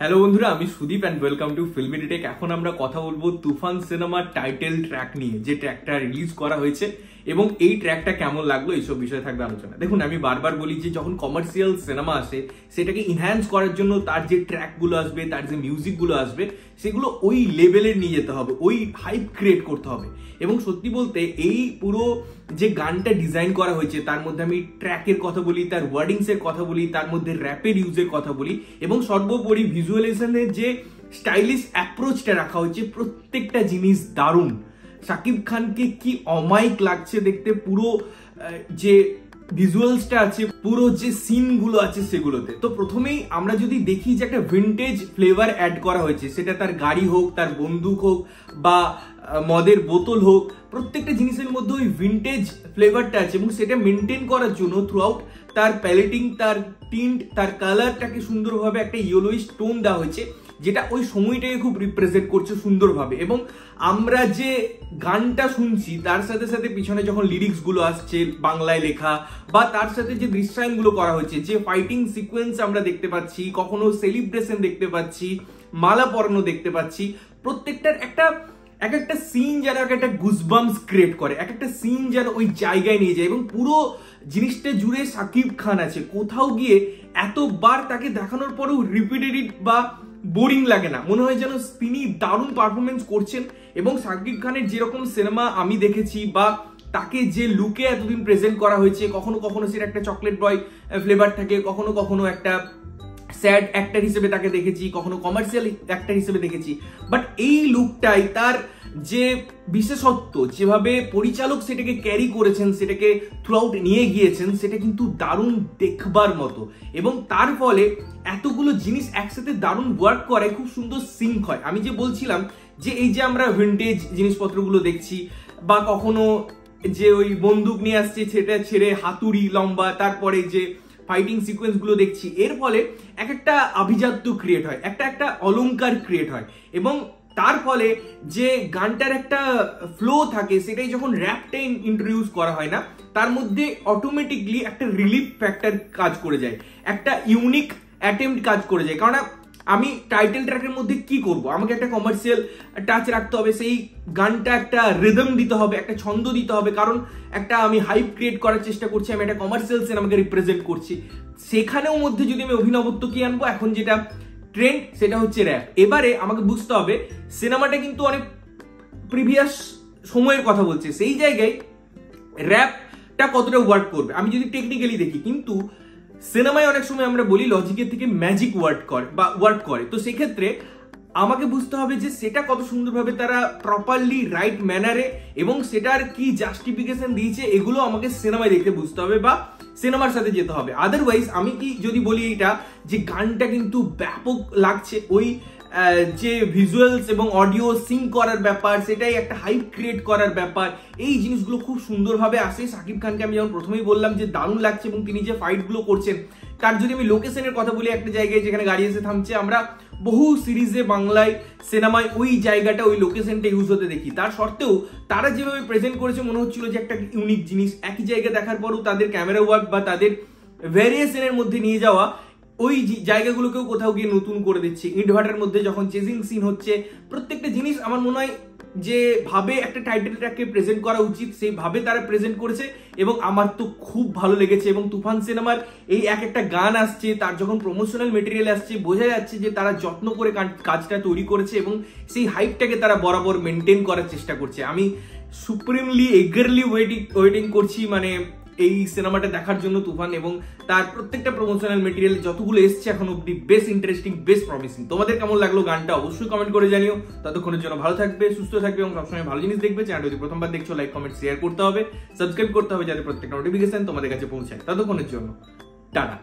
Hello বন্ধুরা, আমি Sudip and welcome to ফিল্মি ডিটেক। এখন আমরা কথা বলবো তুফান সিনেমার টাইটেল ট্র্যাক নিয়ে, যে ট্র্যাকটা রিলিজ করা হয়েছে এবং এই ট্র্যাকটা কেমন লাগলো এইসব বিষয়ে থাকবে আলোচনা। দেখুন, আমি বারবার বলি যে যখন কমার্শিয়াল সিনেমা আসে সেটাকে ইনহ্যান্স করার জন্য তার যে ট্র্যাকগুলো আসবে, তার যে মিউজিকগুলো আসবে, সেগুলো ওই লেভেলের নিয়ে যেতে হবে, ওই হাইপ ক্রিয়েট করতে হবে। এবং সত্যি বলতে এই পুরো যে গানটা ডিজাইন করা হয়েছে তার মধ্যে আমি ট্র্যাকের কথা বলি, তার ওয়ার্ডিংস এর কথা বলি, তার মধ্যে র্যাপের ইউজের কথা বলি এবং সর্বোপরি ভিজুয়ালাইজেশনের যে স্টাইলিশ অ্যাপ্রোচটা রাখা হয়েছে, প্রত্যেকটা জিনিস দারুণ। শাকিব খানকে কি অমায়িক লাগছে দেখতে, পুরো যে ভিজুয়ালসটা আছে, পুরো যে সিনগুলো আছে সেগুলোতে। তো প্রথমেই আমরা যদি দেখি যে একটা ভিন্টেজ ফ্লেভার অ্যাড করা হয়েছে, সেটা তার গাড়ি হোক, তার বন্দুক হোক বা মদের বোতল হোক, প্রত্যেকটা জিনিসের মধ্যে ওই ভিন্টেজ ফ্লেভারটা আছে এবং সেটা মেনটেন করার জন্য থ্রু আউট তার প্যালেটিং, তার টিন্ট, তার কালারটাকে সুন্দরভাবে একটা ইয়েলোইশ টোন দেওয়া হয়েছে, যেটা ওই সময়টাকে খুব রিপ্রেজেন্ট করছে সুন্দরভাবে। এবং আমরা যে গানটা শুনছি তার সাথে সাথে পিছনে যখন লিরিক্স গুলো আসছে বাংলায় লেখা, বা তার সাথে যে দৃশ্যায়নগুলো করা হয়েছে, যে ফাইটিং সিকোয়েন্স আমরা দেখতে পাচ্ছি, কখনো সেলিব্রেশন দেখতে পাচ্ছি, মালা পরানো দেখতে পাচ্ছি, প্রত্যেকটার এক একটা সিন যেন একটা গুজবাম্পস ক্রিয়েট করে, এক একটা সিন যেন ওই জায়গায় নিয়ে যায়। এবং পুরো জিনিসটা জুড়ে শাকিব খান আছে, কোথাও গিয়ে এতবার তাকে দেখানোর পরেও রিপিটেটিভ বা বোরিং লাগে না, মনে হয় যেন তিনি দারুণ পারফরমেন্স করছেন। এবং শাকিব খানের যেরকম সিনেমা আমি দেখেছি বা তাকে যে লুকে এতদিন প্রেজেন্ট করা হয়েছে, কখনো কখনো সেটা একটা চকলেট বয় ফ্লেভার থাকে, কখনো কখনো একটা স্যাড অ্যাক্টর হিসেবে তাকে দেখেছি, কখনো কমার্শিয়াল অ্যাক্টর হিসেবে দেখেছি, বাট এই লুকটাই তার যে বিশেষত্ব, যেভাবে পরিচালক সেটাকে ক্যারি করেছেন, সেটাকে থ্রু আউট নিয়ে গিয়েছেন, সেটা কিন্তু দারুণ দেখবার মতো। এবং তার ফলে এতগুলো জিনিস একসাথে দারুণ ওয়ার্ক করে, খুব সুন্দর সিঙ্ক হয়। আমি যে বলছিলাম যে এই যে আমরা ভিন্টেজ জিনিসপত্রগুলো দেখছি, বা কখনো যে ওই বন্দুক নিয়ে আসছে সেটা ছেড়ে হাতুড়ি লম্বা, তারপরে যে ফাইটিং সিকোয়েন্স গুলো দেখছি, এর ফলে একটা আভিজাত্য ক্রিয়েট হয়, একটা অলংকার ক্রিয়েট হয়। এবং তার ফলে যে গানটার একটা ফ্লো থাকে, সেটাই যখন র্যাপটা ইন্ট্রোডিউস করা হয় না, তার মধ্যে অটোমেটিকলি একটা রিলিফ ফ্যাক্টর কাজ করে যায়, একটা ইউনিক অ্যাটেম্পট কাজ করে যায়। কারণ আমি টাইটেল ট্র্যাকের মধ্যে কি করব, আমাকে একটা কমার্শিয়াল টাচ রাখতে হবে, সেই গানটা একটা রিদম দিতে হবে, একটা ছন্দ দিতে হবে, কারণ একটা আমি হাইপ ক্রিয়েট করার চেষ্টা করছি, আমি একটা কমার্শিয়াল সিনেমাকে রিপ্রেজেন্ট করছি। সেখানেও মধ্যে যদি আমি অভিনবত্ব কি আনবো, এখন যেটা ট্রেন্ড সেটা হচ্ছে র্যাপ। এবারে আমাকে বুঝতে হবে সিনেমাটা কিন্তু অনেক প্রিভিয়াস সময়ের কথা বলছে, সেই জায়গায় র্যাপটা কতটা ওয়ার্ক করবে আমি যদি টেকনিক্যালি দেখি। কিন্তু সিনেমায় অনেক সময় আমরা বলি লজিকের থেকে ম্যাজিক ওয়ার্ক করে, তো সেক্ষেত্রে আমাকে বুঝতে হবে যে সেটা কত সুন্দরভাবে তারা প্রপারলি রাইট ম্যানারে এবং সেটার কি জাস্টিফিকেশন দিয়েছে, এগুলো আমাকে সিনেমায় দেখতে বুঝতে হবে বা সিনেমার সাথে যেতে হবে। আদারওয়াইজ আমি কি যদি বলি এটা যে গানটা কিন্তু ব্যাপক লাগছে, ওই যে ভিজুয়ালস এবং অডিও সিঙ্ক করার ব্যাপার, সেটাই একটা হাইপ ক্রিয়েট করার ব্যাপার, এই জিনিসগুলো খুব সুন্দরভাবে আসে। শাকিব খানকে আমি যেমন প্রথমেই বললাম যে দারুণ লাগছে, এবং তিনি যে ফাইটগুলো করছেন, তার যদি আমি লোকেশনের কথা বলি, একটা জায়গায় যেখানে গাড়ি এসে থামছে, আমরা বহু সিরিজে বাংলায় সিনেমায় ওই জায়গাটা, ওই লোকেশনটা ইউজ হতে দেখি। তার সত্ত্বেও তারা যেভাবে প্রেজেন্ট করেছে, মনে হচ্ছিল যে একটা ইউনিক জিনিস। একই জায়গা দেখার পরও তাদের ক্যামেরা ওয়ার্ক বা তাদের ভ্যারিয়েশনের মধ্যে নিয়ে যাওয়া, ওই জায়গাগুলোকেও কোথাও গিয়ে নতুন করে দিচ্ছে। ইটভাটার মধ্যে যখন চেজিং সিন হচ্ছে, প্রত্যেকটা জিনিস আমার মনে হয় যে ভাবে একটা টাইটেলটাকে প্রেজেন্ট করা উচিত, সেইভাবে তারা প্রেজেন্ট করেছে এবং আমার তো খুব ভালো লেগেছে। এবং তুফান সিনেমার এই একটা গান আসছে, তার যখন প্রমোশনাল মেটেরিয়াল আসছে, বোঝা যাচ্ছে যে তারা যত্ন করে কাজটা তৈরি করেছে এবং সেই হাইপটাকে তারা বরাবর মেনটেন করার চেষ্টা করছে। আমি সুপ্রিমলি এগারলি ওয়েটিং করছি মানে এই সিনেমাটা দেখার জন্য তুফান, এবং তার প্রত্যেকটা প্রমোশনাল মেটেরিয়াল যতগুলো এসছে এখন অব্দি বেশ ইন্টারেস্টিং, বেশ প্রমিসিং। তোমাদের কেমন লাগলো গানটা অবশ্যই কমেন্ট করে জানিও। ততক্ষণের জন্য ভালো থাকবে, সুস্থ থাকবে এবং সবসময় ভালো জিনিস দেখবে। চ্যানেল যদি প্রথমবার দেখছো, লাইক কমেন্ট শেয়ার করতে হবে, সাবস্ক্রাইব করতে হবে, যাতে প্রত্যেকটা নোটিফিকেশন তোমাদের কাছে পৌঁছায়। ততক্ষণের জন্য টাটা।